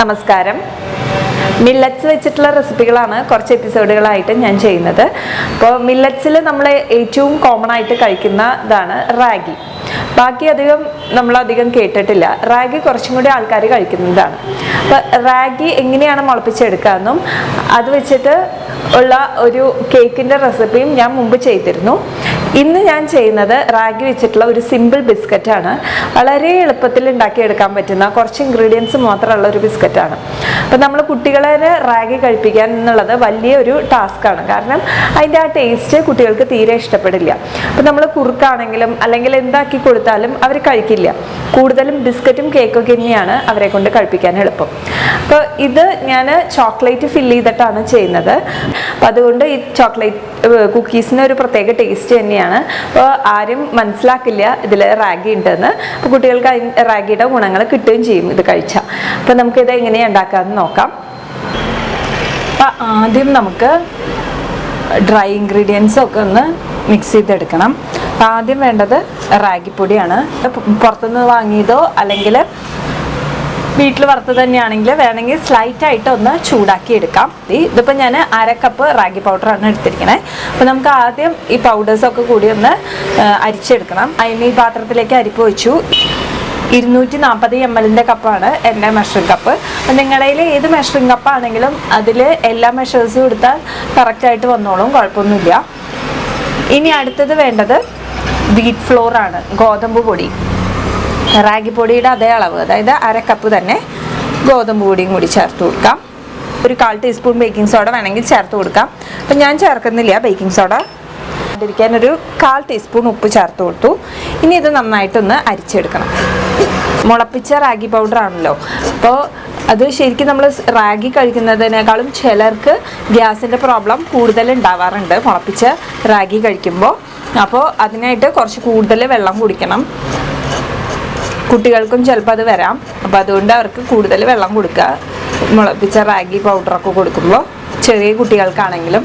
നമസ്കാരം. മില്ലറ്റ്സ് വെച്ചിട്ടുള്ള റെസിപ്പികളാണ് കുറച്ച് എപ്പിസോഡുകളായിട്ട് ഞാൻ ചെയ്യുന്നത്. അപ്പോൾ മില്ലറ്റ്സിൽ നമ്മൾ ഏറ്റവും കോമൺ ആയിട്ട് കഴിക്കുന്നതാണ് റാഗി. ബാക്കി നമ്മളധികം കേട്ടിട്ടില്ല. റാഗി കുറച്ചും കൂടി ആൾക്കാർ കഴിക്കുന്നതാണ്. അപ്പോൾ റാഗി എങ്ങനെയാണ് മുളപ്പിച്ചെടുക്കാമെന്നും അത് വെച്ചിട്ട് ഉള്ള ഒരു കേക്കിൻ്റെ റെസിപ്പിയും ഞാൻ മുമ്പ് ചെയ്തിരുന്നു. ഇന്ന് ഞാൻ ചെയ്യുന്നത് റാഗി വെച്ചിട്ടുള്ള ഒരു സിമ്പിൾ ബിസ്ക്കറ്റാണ്. വളരെ എളുപ്പത്തിൽ ഉണ്ടാക്കിയെടുക്കാൻ പറ്റുന്ന കുറച്ച് ഇൻഗ്രീഡിയൻസ് മാത്രമുള്ള ഒരു ബിസ്ക്കറ്റാണ്. അപ്പോൾ നമ്മൾ കുട്ടികളെ റാഗി കഴിപ്പിക്കാൻ എന്നുള്ളത് വലിയൊരു ടാസ്ക്കാണ്. കാരണം അതിൻ്റെ ആ ടേസ്റ്റ് കുട്ടികൾക്ക് തീരെ ഇഷ്ടപ്പെടില്ല. അപ്പോൾ നമ്മൾ കുറുക്കാണെങ്കിലും അല്ലെങ്കിൽ എന്താക്കി കൊടുത്താലും അവർ കഴിക്കില്ല. കൂടുതലും ബിസ്ക്കറ്റും കേക്കൊക്കെ തന്നെയാണ് അവരെ കൊണ്ട് കഴിപ്പിക്കാൻ എളുപ്പം. അപ്പോൾ ഇത് ഞാൻ ചോക്ലേറ്റ് ഫില്ല് ചെയ്തിട്ടാണ് ചെയ്യുന്നത്. അപ്പോൾ അതുകൊണ്ട് ഈ ചോക്ലേറ്റ് കുക്കീസിന് ഒരു പ്രത്യേക ടേസ്റ്റ് തന്നെയാണ്. അപ്പോൾ ആരും മനസ്സിലാക്കില്ല ഇതിൽ റാഗി ഉണ്ടെന്ന്. അപ്പോൾ കുട്ടികൾക്ക് റാഗിയുടെ ഗുണങ്ങൾ കിട്ടുകയും ചെയ്യും ഇത് കഴിച്ചാൽ. അപ്പോൾ നമുക്കിത് എങ്ങനെയാണ് ഉണ്ടാക്കാമെന്ന് നോക്കാം. അപ്പോൾ ആദ്യം നമുക്ക് ഡ്രൈ ഇൻഗ്രീഡിയൻസ് ഒക്കെ ഒന്ന് മിക്സ് ചെയ്തെടുക്കണം. അപ്പോൾ ആദ്യം വേണ്ടത് റാഗിപ്പൊടിയാണ്. പുറത്തുനിന്ന് വാങ്ങിയതോ അല്ലെങ്കിൽ വീട്ടിൽ വറുത്ത് തന്നെയാണെങ്കിൽ വേണമെങ്കിൽ സ്ലൈറ്റായിട്ട് ഒന്ന് ചൂടാക്കി എടുക്കാം. ഇതിപ്പോൾ ഞാൻ 1/2 കപ്പ് റാഗി പൗഡറാണ് എടുത്തിരിക്കണേ. അപ്പോൾ നമുക്ക് ആദ്യം ഈ പൗഡേഴ്സൊക്കെ കൂടി ഒന്ന് അരിച്ചെടുക്കണം. അതിന് ഈ പാത്രത്തിലേക്ക് അരിപ്പ് വെച്ചു. 240 ml കപ്പാണ് എൻ്റെ മെഷറിംഗ് കപ്പ്. അപ്പം നിങ്ങളുടെ കയ്യിൽ ഏത് മെഷറിംഗ് കപ്പാണെങ്കിലും അതിൽ എല്ലാ മെഷേഴ്സും എടുത്താൽ കറക്റ്റായിട്ട് വന്നോളും, കുഴപ്പമൊന്നുമില്ല. ഇനി അടുത്തത് വേണ്ടത് വീറ്റ് ഫ്ലോർ ആണ്, ഗോതമ്പ് പൊടി. റാഗി പൊടിയുടെ അതേ അളവ്, അതായത് 1/2 കപ്പ് തന്നെ ഗോതമ്പ് പൊടിയും കൂടി ചേർത്ത് കൊടുക്കാം. ഒരു 1/4 ടീസ്പൂൺ ബേക്കിംഗ് സോഡ വേണമെങ്കിൽ ചേർത്ത് കൊടുക്കാം. അപ്പം ഞാൻ ചേർക്കുന്നില്ല ബേക്കിംഗ് സോഡ. അതിരിക്കാൻ ഒരു 1/4 ടീസ്പൂൺ ഉപ്പ് ചേർത്ത് കൊടുത്തു. ഇനി ഇത് നന്നായിട്ടൊന്ന് അരിച്ചെടുക്കണം. മുളപ്പിച്ച റാഗി പൗഡർ ആണല്ലോ. അപ്പോൾ അത് ശരിക്കും നമ്മൾ റാഗി കഴിക്കുന്നതിനേക്കാളും ചിലർക്ക് ഗ്യാസിൻ്റെ പ്രോബ്ലം കൂടുതൽ ഉണ്ടാവാറുണ്ട് മുളപ്പിച്ച റാഗി കഴിക്കുമ്പോൾ. അപ്പോൾ അതിനായിട്ട് കുറച്ച് കൂടുതൽ വെള്ളം കുടിക്കണം. കുട്ടികൾക്കും ചിലപ്പോൾ അത് വരാം. അപ്പോൾ അതുകൊണ്ട് അവർക്ക് കൂടുതൽ വെള്ളം കൊടുക്കുക, മുളപ്പിച്ച റാഗി പൗഡറൊക്കെ കൊടുക്കുമ്പോൾ, ചെറിയ കുട്ടികൾക്കാണെങ്കിലും.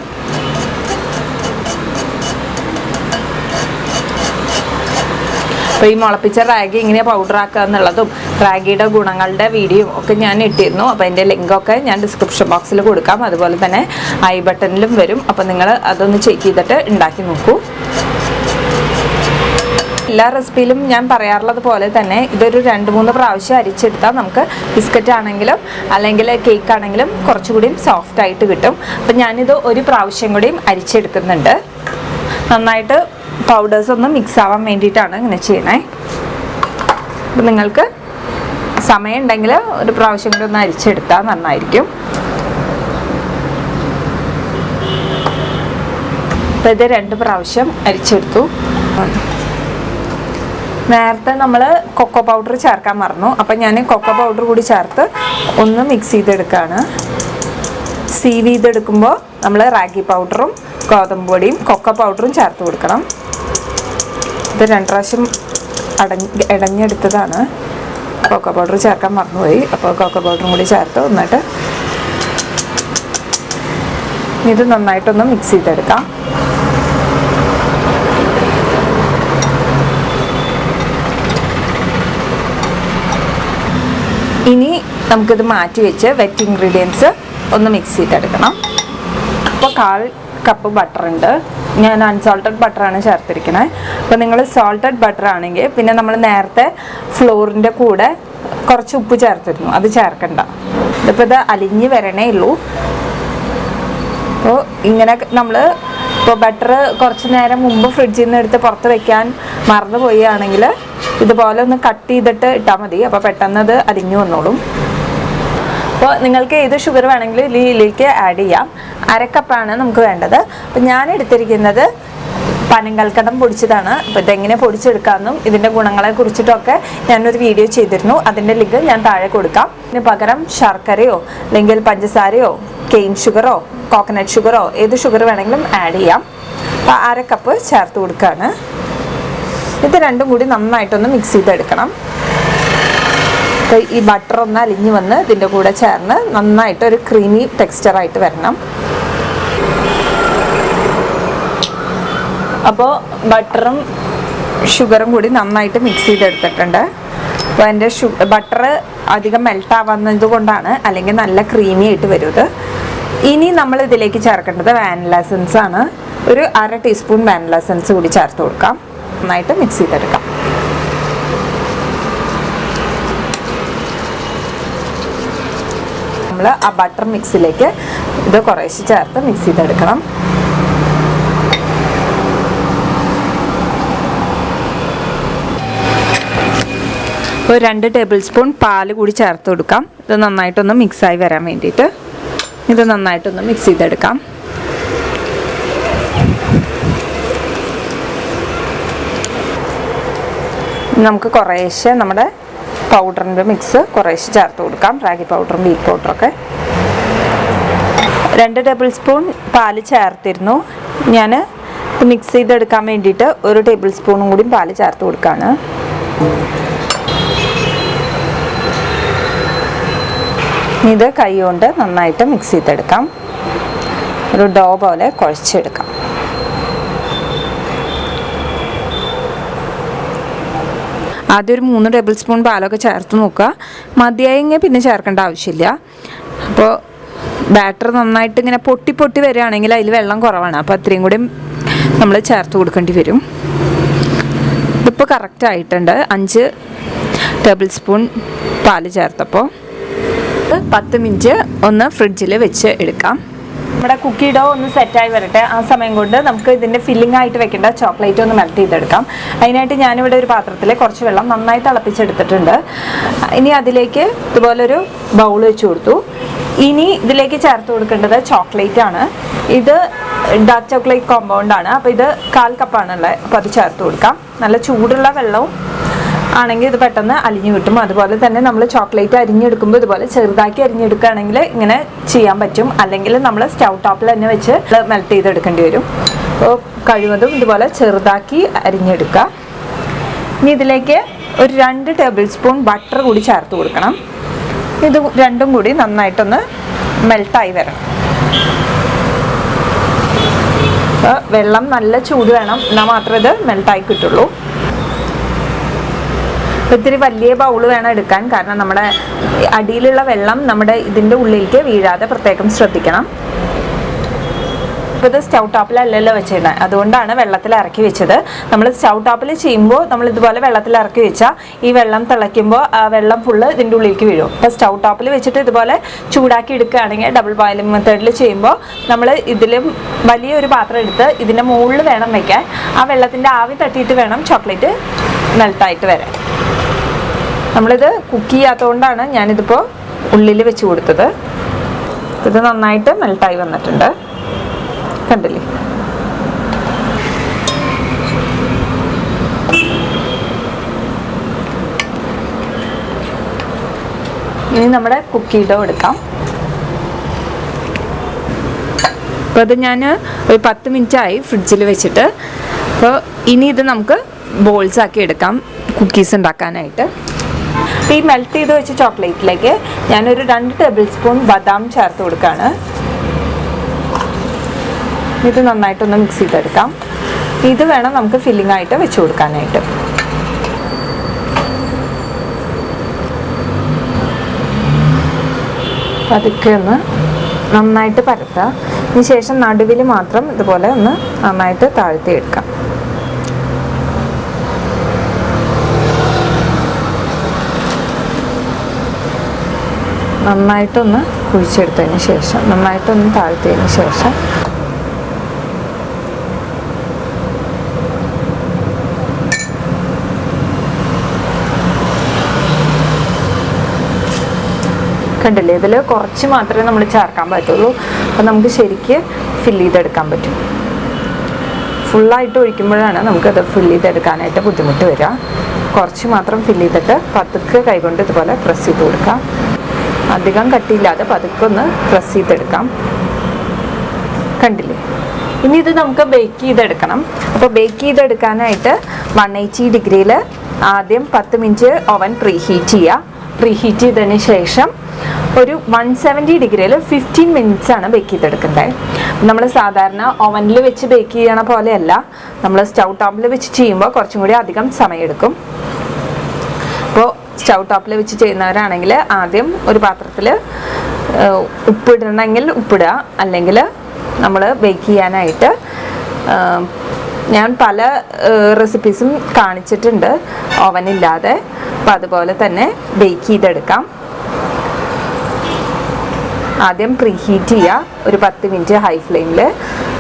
അപ്പോൾ ഈ മുളപ്പിച്ച റാഗി ഇങ്ങനെ പൗഡറാക്കുക എന്നുള്ളതും റാഗിയുടെ ഗുണങ്ങളുടെ വീഡിയോ ഒക്കെ ഞാൻ ഇട്ടിരുന്നു. അപ്പോൾ അതിൻ്റെ ലിങ്കൊക്കെ ഞാൻ ഡിസ്ക്രിപ്ഷൻ ബോക്സിൽ കൊടുക്കാം. അതുപോലെ തന്നെ ഐ ബട്ടണിലും വരും. അപ്പോൾ നിങ്ങൾ അതൊന്ന് ചെക്ക് ചെയ്തിട്ട് ഉണ്ടാക്കി നോക്കൂ. എല്ലാ റെസിപ്പിയിലും ഞാൻ പറയാറുള്ളത് പോലെ തന്നെ ഇതൊരു 2-3 പ്രാവശ്യം അരിച്ചെടുത്താൽ നമുക്ക് ബിസ്ക്കറ്റ് ആണെങ്കിലും അല്ലെങ്കിൽ കേക്ക് ആണെങ്കിലും കുറച്ചുകൂടിയും സോഫ്റ്റ് ആയിട്ട് കിട്ടും. അപ്പം ഞാനിത് ഒരു പ്രാവശ്യം കൂടിയും അരിച്ചെടുക്കുന്നുണ്ട്. നന്നായിട്ട് പൗഡേഴ്സ് ഒന്ന് മിക്സ് ആവാൻ വേണ്ടിയിട്ടാണ് ഇങ്ങനെ ചെയ്യണേ. അപ്പം നിങ്ങൾക്ക് സമയം ഉണ്ടെങ്കിൽ ഒരു പ്രാവശ്യം കൂടി ഒന്ന് അരിച്ചെടുത്താൽ നന്നായിരിക്കും. അപ്പം ഇത് 2 പ്രാവശ്യം അരിച്ചെടുത്തു. നേരത്തെ നമ്മൾ കൊക്കോ പൗഡർ ചേർക്കാൻ മറന്നു. അപ്പം ഞാൻ കൊക്കോ പൗഡർ കൂടി ചേർത്ത് ഒന്ന് മിക്സ് ചെയ്തെടുക്കുകയാണ്. സീവ് ചെയ്തെടുക്കുമ്പോൾ നമ്മൾ റാഗി പൗഡറും ഗോതമ്പ് പൊടിയും കൊക്കോ പൗഡറും ചേർത്ത് കൊടുക്കണം. ഇത് 2 പ്രാവശ്യം ഇടഞ്ഞെടുത്തതാണ്. കൊക്കോ പൗഡർ ചേർക്കാൻ മറന്നുപോയി. അപ്പോൾ കൊക്കോ പൗഡറും കൂടി ചേർത്ത് എന്നിട്ട് ഇത് നന്നായിട്ടൊന്ന് മിക്സ് ചെയ്തെടുക്കാം. ഇനി നമുക്കിത് മാറ്റി വെച്ച് വെറ്റ് ഇൻഗ്രീഡിയൻസ് ഒന്ന് മിക്സ് ചെയ്തെടുക്കണം. അപ്പോൾ 1/4 കപ്പ് ബട്ടർ ഉണ്ട്. ഞാൻ അൺസോൾട്ടഡ് ബട്ടറാണ് ചേർത്തിരിക്കണത്. അപ്പോൾ നിങ്ങൾ സോൾട്ടഡ് ബട്ടർ ആണെങ്കിൽ പിന്നെ നമ്മൾ നേരത്തെ ഫ്ലോറിൻ്റെ കൂടെ കുറച്ച് ഉപ്പ് ചേർത്തിരുന്നു, അത് ചേർക്കണ്ട. ഇതിപ്പോൾ ഇത് അലിഞ്ഞ് വരണേ ഉള്ളൂ. അപ്പോൾ ഇങ്ങനെ നമ്മൾ ഇപ്പോൾ ബട്ടർ കുറച്ച് നേരം മുമ്പ് ഫ്രിഡ്ജിൽ നിന്ന് എടുത്ത് പുറത്ത് വയ്ക്കാൻ മറന്നു പോവുകയാണെങ്കിൽ ഇതുപോലെ ഒന്ന് കട്ട് ചെയ്തിട്ട് ഇട്ടാൽ മതി. അപ്പോൾ പെട്ടെന്ന് അത് അലിഞ്ഞു വന്നോളും. അപ്പോൾ നിങ്ങൾക്ക് ഏത് ഷുഗർ വേണമെങ്കിലും ഇതിലേക്ക് ആഡ് ചെയ്യാം. 1/2 കപ്പാണ് നമുക്ക് വേണ്ടത്. അപ്പോൾ ഞാൻ എടുത്തിരിക്കുന്നത് പനങ്കൽക്കണ്ടം പൊടിച്ചതാണ്. അപ്പോൾ ഇതെങ്ങനെ പൊടിച്ചെടുക്കാമെന്നും ഇതിൻ്റെ ഗുണങ്ങളെ കുറിച്ചിട്ടൊക്കെ ഞാനൊരു വീഡിയോ ചെയ്തിരുന്നു. അതിൻ്റെ ലിങ്ക് ഞാൻ താഴെ കൊടുക്കാം. ഇതിന് പകരം ശർക്കരയോ അല്ലെങ്കിൽ പഞ്ചസാരയോ കെയിൻ ഷുഗറോ കോക്കനട്ട് ഷുഗറോ ഏത് ഷുഗർ വേണമെങ്കിലും ആഡ് ചെയ്യാം. അപ്പോൾ 1/2 കപ്പ് ചേർത്ത് കൊടുക്കുകയാണ്. ഇത് രണ്ടും കൂടി നന്നായിട്ടൊന്ന് മിക്സ് ചെയ്തെടുക്കണം. അപ്പോൾ ഈ ബട്ടർ ഒന്ന് അലിഞ്ഞ് വന്ന് ഇതിൻ്റെ കൂടെ ചേർന്ന് നന്നായിട്ടൊരു ക്രീമി ടെക്സ്ചറായിട്ട് വരണം. അപ്പോൾ ബട്ടറും ഷുഗറും കൂടി നന്നായിട്ട് മിക്സ് ചെയ്തെടുത്തിട്ടുണ്ട്. അപ്പോൾ എൻ്റെ ബട്ടർ അധികം മെൽട്ട് ആവുന്നത് കൊണ്ടാണ്, അല്ലെങ്കിൽ നല്ല ക്രീമി ആയിട്ട് വരും ഇത്. ഇനി നമ്മൾ ഇതിലേക്ക് ചേർക്കേണ്ടത് വാനില എസൻസ് ആണ്. ഒരു 1/2 ടീസ്പൂൺ വാനില എസൻസ് കൂടി ചേർത്ത് കൊടുക്കാം. നന്നായിട്ട് മിക്സ് ചെയ്തെടുക്കാം. നമ്മൾ ആ ബട്ടർ മിക്സിലേക്ക് ഇത് കുറേശ്ശെ ചേർത്ത് മിക്സ് ചെയ്തെടുക്കണം. ഒരു 2 ടേബിൾ സ്പൂൺ പാൽ കൂടി ചേർത്ത് കൊടുക്കാം. ഇത് നന്നായിട്ടൊന്ന് മിക്സായി വരാൻ വേണ്ടിയിട്ട് ഇത് നന്നായിട്ടൊന്ന് മിക്സ് ചെയ്തെടുക്കാം. നമുക്ക് കുറേശ്ശെ നമ്മുടെ പൗഡറിൻ്റെ മിക്സ് കുറേശ്ശെ ചേർത്ത് കൊടുക്കാം. റാഗി പൗഡറും വീറ്റ് പൗഡറൊക്കെ 2 ടേബിൾ സ്പൂൺ പാല് ചേർത്തിരുന്നു. ഞാൻ മിക്സ് ചെയ്തെടുക്കാൻ വേണ്ടിയിട്ട് 1 ടേബിൾ സ്പൂണും കൂടി പാല് ചേർത്ത് കൊടുക്കുകയാണ്. ഇത് കൈ കൊണ്ട് നന്നായിട്ട് മിക്സ് ചെയ്തെടുക്കാം. ഒരു ഡോ പോലെ കുഴച്ചെടുക്കാം. ആദ്യം ഒരു 3 ടേബിൾ സ്പൂൺ പാലൊക്കെ ചേർത്ത് നോക്കുക. മതിയായെങ്കിൽ പിന്നെ ചേർക്കേണ്ട ആവശ്യമില്ല. അപ്പോൾ ബാറ്റർ നന്നായിട്ട് ഇങ്ങനെ പൊട്ടി പൊട്ടി വരികയാണെങ്കിൽ അതിൽ വെള്ളം കുറവാണ്. അപ്പോൾ അത്രയും കൂടി നമ്മൾ ചേർത്ത് കൊടുക്കേണ്ടി വരും. ഇതിപ്പോൾ കറക്റ്റ് ആയിട്ടുണ്ട്. 5 ടേബിൾ സ്പൂൺ പാല് ചേർത്തപ്പോൾ 10 മിനിറ്റ് ഒന്ന് ഫ്രിഡ്ജിൽ വെച്ച് എടുക്കാം. നമ്മുടെ കുക്കി ഡോ ഒന്ന് സെറ്റായി വരട്ടെ. ആ സമയം കൊണ്ട് നമുക്ക് ഇതിൻ്റെ ഫില്ലിംഗ് ആയിട്ട് വെക്കേണ്ട ചോക്ലേറ്റ് ഒന്ന് മെൽറ്റ് ചെയ്തെടുക്കാം. അതിനായിട്ട് ഞാനിവിടെ ഒരു പാത്രത്തിൽ കുറച്ച് വെള്ളം നന്നായി തിളപ്പിച്ചെടുത്തിട്ടുണ്ട്. ഇനി അതിലേക്ക് ഇതുപോലൊരു ബൗൾ വെച്ച് കൊടുത്തു. ഇനി ഇതിലേക്ക് ചേർത്ത് കൊടുക്കേണ്ടത് ചോക്ലേറ്റ് ആണ്. ഇത് ഡാർക്ക് ചോക്ലേറ്റ് കോമ്പൗണ്ട് ആണ്. അപ്പോൾ ഇത് 1/4 കപ്പാണുള്ളത്. അപ്പോൾ അത് ചേർത്ത് കൊടുക്കാം. നല്ല ചൂടുള്ള വെള്ളവും ആണെങ്കിൽ ഇത് പെട്ടെന്ന് അലിഞ്ഞു കിട്ടും. അതുപോലെ തന്നെ നമ്മൾ ചോക്ലേറ്റ് അരിഞ്ഞെടുക്കുമ്പോൾ ഇതുപോലെ ചെറുതാക്കി അരിഞ്ഞെടുക്കുകയാണെങ്കിൽ ഇങ്ങനെ ചെയ്യാൻ പറ്റും. അല്ലെങ്കിൽ നമ്മൾ സ്റ്റൗ ടോപ്പിൽ തന്നെ വെച്ച് മെൽറ്റ് ചെയ്തെടുക്കേണ്ടി വരും. അപ്പോൾ കഴിവതും ഇതുപോലെ ചെറുതാക്കി അരിഞ്ഞെടുക്കുക. ഇനി ഇതിലേക്ക് ഒരു 2 ടേബിൾ സ്പൂൺ ബട്ടർ കൂടി ചേർത്ത് കൊടുക്കണം. ഇത് രണ്ടും കൂടി നന്നായിട്ടൊന്ന് മെൽട്ടായി വരണം. അപ്പോൾ വെള്ളം നല്ല ചൂട് വേണം, എന്നാൽ മാത്രമേ ഇത് മെൽട്ടായി കിട്ടുള്ളൂ. ഇത്തിരി വലിയ ബൗൾ വേണം എടുക്കാൻ. കാരണം നമ്മുടെ അടിയിലുള്ള വെള്ളം നമ്മുടെ ഇതിൻ്റെ ഉള്ളിലേക്ക് വീഴാതെ പ്രത്യേകം ശ്രദ്ധിക്കണം. ഇപ്പോൾ ഇത് സ്റ്റൗ ടോപ്പിലല്ലല്ലോ വെച്ചിരുന്നത്, അതുകൊണ്ടാണ് വെള്ളത്തിൽ ഇറക്കി വെച്ചത്. നമ്മൾ സ്റ്റൗ ടോപ്പിൽ ചെയ്യുമ്പോൾ നമ്മൾ ഇതുപോലെ വെള്ളത്തിൽ ഇറക്കി വെച്ചാൽ ഈ വെള്ളം തിളയ്ക്കുമ്പോൾ ആ വെള്ളം ഫുള്ള് ഇതിൻ്റെ ഉള്ളിലേക്ക് വീഴും. അപ്പോൾ സ്റ്റൗ ടോപ്പിൽ വെച്ചിട്ട് ഇതുപോലെ ചൂടാക്കി എടുക്കുകയാണെങ്കിൽ ഡബിൾ ബോയിലിംഗ് മെത്തേഡിൽ ചെയ്യുമ്പോൾ നമ്മൾ ഇതിലും വലിയൊരു പാത്രം എടുത്ത് ഇതിൻ്റെ മുകളിൽ വേണം വെക്കാൻ. ആ വെള്ളത്തിൻ്റെ ആവി തട്ടിയിട്ട് വേണം ചോക്ലേറ്റ് മെൽട്ടായിട്ട് വരാൻ. നമ്മളിത് കുക്ക് ചെയ്യാത്തതുകൊണ്ടാണ് ഞാനിതിപ്പോൾ ഉള്ളിൽ വെച്ച് കൊടുത്തത്. ഇത് നന്നായിട്ട് മെൽട്ടായി വന്നിട്ടുണ്ട്, കണ്ടില്ലേ? ഇനി നമ്മുടെ കുക്കി ഡോ എടുക്കാം. അപ്പോൾ അത് ഞാൻ ഒരു 10 മിനിറ്റായി ഫ്രിഡ്ജിൽ വെച്ചിട്ട്. അപ്പോൾ ഇനി ഇത് നമുക്ക് ബോൾസ് ആക്കി എടുക്കാം കുക്കീസ് ഉണ്ടാക്കാനായിട്ട്. ഈ മെൽറ്റ് ചെയ്ത് വെച്ച ചോക്ലേറ്റിലേക്ക് ഞാനൊരു 2 ടേബിൾ സ്പൂൺ ബദാം ചേർത്ത് കൊടുക്കുകയാണ്. ഇത് നന്നായിട്ടൊന്ന് മിക്സ് ചെയ്തെടുക്കാം. ഇത് വേണം നമുക്ക് ഫില്ലിംഗ് ആയിട്ട് വെച്ച് കൊടുക്കാനായിട്ട്. അതൊക്കെ ഒന്ന് നന്നായിട്ട് പരത്തുക. അതിന് ശേഷം നടുവിൽ മാത്രം ഇതുപോലെ ഒന്ന് നന്നായിട്ട് താഴ്ത്തി എടുക്കാം. നന്നായിട്ടൊന്ന് കുഴിച്ചെടുത്തതിന് ശേഷം നന്നായിട്ടൊന്ന് താഴ്ത്തിയതിന് ശേഷം കണ്ടില്ലേ, ഇതിൽ കുറച്ച് മാത്രമേ നമ്മൾ ചേർക്കാൻ പറ്റുള്ളൂ. അപ്പം നമുക്ക് ശരിക്ക് ഫില്ല് ചെയ്തെടുക്കാൻ പറ്റും. ഫുള്ളായിട്ട് ഒഴിക്കുമ്പോഴാണ് നമുക്കത് ഫില്ല് ചെയ്തെടുക്കാനായിട്ട് ബുദ്ധിമുട്ട് വരിക. കുറച്ച് മാത്രം ഫില്ല് ചെയ്തിട്ട് പതുക്കെ കൈകൊണ്ട് ഇതുപോലെ പ്രസ് ചെയ്ത് കൊടുക്കാം. അധികം കട്ടിയില്ലാതെ പതുക്കെ ഒന്ന് പ്രസ് ചെയ്തെടുക്കാം. കണ്ടില്ലേ? ഇനി ഇത് നമുക്ക് ബേക്ക് ചെയ്തെടുക്കണം. അപ്പോൾ ബേക്ക് ചെയ്തെടുക്കാനായിട്ട് 180 ഡിഗ്രിയിൽ ആദ്യം 10 മിനിറ്റ് ഓവൻ പ്രീഹീറ്റ് ചെയ്യുക. പ്രീഹീറ്റ് ചെയ്തതിന് ശേഷം ഒരു 170 ഡിഗ്രിയിൽ 15 മിനിറ്റ്സ് ആണ് ബേക്ക് ചെയ്തെടുക്കേണ്ടത്. നമ്മൾ സാധാരണ ഓവനിൽ വെച്ച് ബേക്ക് ചെയ്യണ പോലെയല്ല, നമ്മൾ സ്റ്റൗ ടോപ്പിൽ വെച്ച് ചെയ്യുമ്പോൾ കുറച്ചും കൂടി അധികം സമയമെടുക്കും. അപ്പോൾ സ്റ്റൗ ടോപ്പിൽ വെച്ച് ചെയ്യുന്നവരാണെങ്കിൽ ആദ്യം ഒരു പാത്രത്തിൽ ഉപ്പിടണമെങ്കിൽ ഉപ്പിടുക, അല്ലെങ്കിൽ നമ്മൾ ബേക്ക് ചെയ്യാനായിട്ട് ഞാൻ പല റെസിപ്പീസും കാണിച്ചിട്ടുണ്ട് ഓവനില്ലാതെ. അപ്പോൾ അതുപോലെ തന്നെ ബേക്ക് ചെയ്തെടുക്കാം. ആദ്യം പ്രീ ഹീറ്റ് ചെയ്യുക ഒരു 10 മിനിറ്റ് ഹൈ ഫ്ലെയിമിൽ.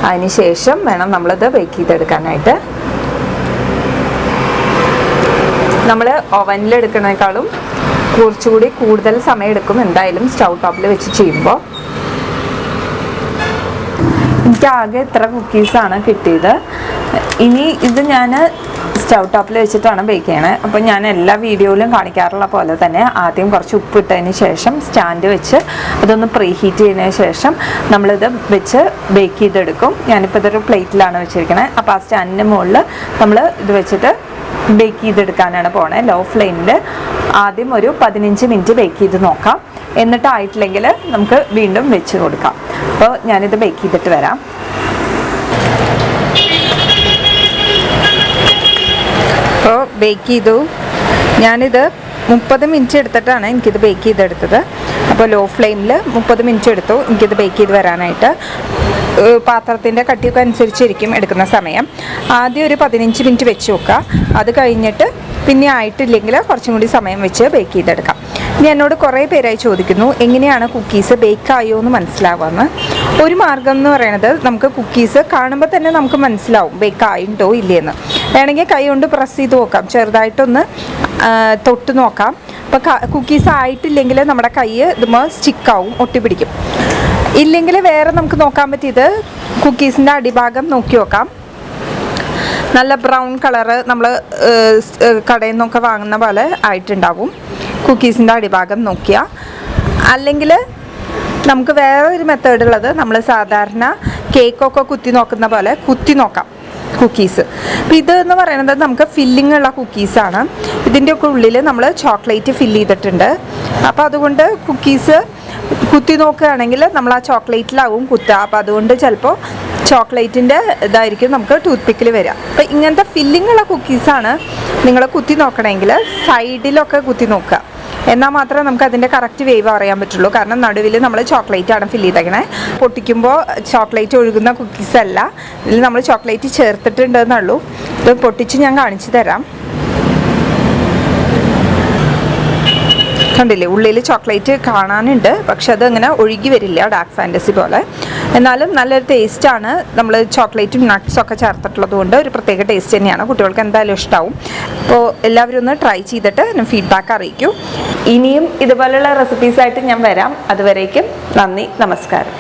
അതിന് ശേഷം വേണം നമ്മളത് ബേക്ക് ചെയ്തെടുക്കാനായിട്ട്. നമ്മൾ ഓവനിൽ എടുക്കുന്നതിനേക്കാളും കുറച്ചുകൂടി കൂടുതൽ സമയം എടുക്കും എന്തായാലും സ്റ്റൗ ടോപ്പിൽ വെച്ച് ചെയ്യുമ്പോൾ. എനിക്ക് ആകെ ഇത്ര കുക്കീസാണ് കിട്ടിയത്. ഇനി ഇത് ഞാൻ സ്റ്റൗ ടോപ്പിൽ വെച്ചിട്ടാണ് ബേക്ക് ചെയ്യണത്. അപ്പോൾ ഞാൻ എല്ലാ വീഡിയോയിലും കാണിക്കാറുള്ള പോലെ തന്നെ ആദ്യം കുറച്ച് ഉപ്പിട്ടതിന് ശേഷം സ്റ്റാൻഡ് വെച്ച് അതൊന്ന് പ്രീ ഹീറ്റ് ചെയ്തതിന് ശേഷം നമ്മളിത് വെച്ച് ബേക്ക് ചെയ്തെടുക്കും. ഞാനിപ്പോൾ ഇതൊരു പ്ലേറ്റിലാണ് വെച്ചിരിക്കണത്. അപ്പോൾ ആ സ്റ്റാൻഡിൻ്റെ മുകളിൽ നമ്മൾ ഇത് വെച്ചിട്ട് ബേക്ക് ചെയ്തെടുക്കാനാണ് പോണത്. ലോ ഫ്ലെയിമിൽ ആദ്യം ഒരു 15 മിനിറ്റ് ബേക്ക് ചെയ്ത് നോക്കാം. എന്നിട്ടായിട്ടില്ലെങ്കിൽ നമുക്ക് വീണ്ടും വെച്ച് കൊടുക്കാം. അപ്പോൾ ഞാനിത് ബേക്ക് ചെയ്തിട്ട് വരാം. അപ്പോൾ ബേക്ക് ചെയ്തു. ഞാനിത് 30 മിനിറ്റ് എടുത്തിട്ടാണ് എനിക്കിത് ബേക്ക് ചെയ്തെടുത്തത്. അപ്പോൾ ലോ ഫ്ലെയിമിൽ 30 മിനിറ്റ് എടുത്തു എനിക്കിത് ബേക്ക് ചെയ്ത് വരാനായിട്ട്. പാത്രത്തിൻ്റെ കട്ടിയൊക്കെ അനുസരിച്ചിരിക്കും എടുക്കുന്ന സമയം. ആദ്യം ഒരു 15 മിനിറ്റ് വെച്ച് വെക്കുക. അത് കഴിഞ്ഞിട്ട് പിന്നെ ആയിട്ടില്ലെങ്കിൽ കുറച്ചും കൂടി സമയം വെച്ച് ബേക്ക് ചെയ്തെടുക്കാം. ഇനി എന്നോട് കുറേ പേരായി ചോദിക്കുന്നു എങ്ങനെയാണ് കുക്കീസ് ബേക്കായോ എന്ന് മനസ്സിലാവുമെന്ന്. ഒരു മാർഗം എന്ന് പറയുന്നത് നമുക്ക് കുക്കീസ് കാണുമ്പോൾ തന്നെ നമുക്ക് മനസ്സിലാവും ബേക്കായിട്ടുണ്ടോ ഇല്ലയെന്ന്. വേണമെങ്കിൽ കൈ കൊണ്ട് പ്രസ് ചെയ്ത് നോക്കാം, ചെറുതായിട്ടൊന്ന് തൊട്ട് നോക്കാം. അപ്പോൾ കുക്കീസ് ആയിട്ടില്ലെങ്കിൽ നമ്മുടെ കൈ ഇതുമ്പോൾ സ്റ്റിക്കാവും, ഒട്ടിപ്പിടിക്കും. ഇല്ലെങ്കിൽ വേറെ നമുക്ക് നോക്കാൻ പറ്റിയത് കുക്കീസിൻ്റെ അടിഭാഗം നോക്കി നോക്കാം. നല്ല ബ്രൗൺ കളറ് നമ്മൾ കടയിൽ നിന്നൊക്കെ വാങ്ങുന്ന പോലെ ആയിട്ടുണ്ടാവും കുക്കീസിൻ്റെ അടിഭാഗം നോക്കിയാൽ. അല്ലെങ്കിൽ നമുക്ക് വേറെ ഒരു മെത്തേഡ് ഉള്ളത്, നമ്മൾ സാധാരണ കേക്കൊക്കെ കുത്തി നോക്കുന്ന പോലെ കുത്തി നോക്കാം കുക്കീസ്. അപ്പം ഇതെന്ന് പറയുന്നത് നമുക്ക് ഫില്ലിംഗ് ഉള്ള കുക്കീസാണ്. ഇതിൻ്റെയൊക്കെ ഉള്ളിൽ നമ്മൾ ചോക്ലേറ്റ് ഫില്ല് ചെയ്തിട്ടുണ്ട്. അപ്പോൾ അതുകൊണ്ട് കുക്കീസ് കുത്തി നോക്കുകയാണെങ്കിൽ നമ്മൾ ആ ചോക്ലേറ്റിലാവും കുത്തുക. അപ്പോൾ അതുകൊണ്ട് ചിലപ്പോൾ ചോക്ലേറ്റിൻ്റെ ഇതായിരിക്കും നമുക്ക് ടൂത്ത് പിക്കിൽ വരിക. അപ്പോൾ ഇങ്ങനത്തെ ഫില്ലിംഗ് ഉള്ള കുക്കീസാണ് നിങ്ങൾ കുത്തി നോക്കണമെങ്കിൽ സൈഡിലൊക്കെ കുത്തി നോക്കുക. എന്നാൽ മാത്രമേ നമുക്ക് അതിൻ്റെ കറക്റ്റ് വേവ് അറിയാൻ പറ്റുള്ളൂ. കാരണം നടുവിൽ നമ്മൾ ചോക്ലേറ്റാണ് ഫില്ല് ചെയ്തേക്കണേ. പൊട്ടിക്കുമ്പോൾ ചോക്ലേറ്റ് ഒഴുകുന്ന കുക്കീസല്ല, ഇതിൽ നമ്മൾ ചോക്ലേറ്റ് ചേർത്തിട്ടുണ്ടെന്നുള്ളൂ. ഇത് പൊട്ടിച്ച് ഞാൻ കാണിച്ചു തരാം. കണ്ടില്ലേ, ഉള്ളിൽ ചോക്ലേറ്റ് കാണാനുണ്ട്, പക്ഷെ അതങ്ങനെ ഒഴുകി വരില്ല ഡാർക്ക് ഫാൻറ്റസി പോലെ. എന്നാലും നല്ലൊരു ടേസ്റ്റാണ്. നമ്മൾ ചോക്ലേറ്റും നട്ട്സൊക്കെ ചേർത്തിട്ടുള്ളത് കൊണ്ട് ഒരു പ്രത്യേക ടേസ്റ്റ് തന്നെയാണ്. കുട്ടികൾക്ക് എന്തായാലും ഇഷ്ടമാവും. അപ്പോൾ എല്ലാവരും ഒന്ന് ട്രൈ ചെയ്തിട്ട് ഫീഡ്ബാക്ക് അറിയിക്കൂ. ഇനിയും ഇതുപോലെയുള്ള റെസിപ്പീസായിട്ട് ഞാൻ വരാം. അതുവരേക്കും നന്ദി, നമസ്കാരം.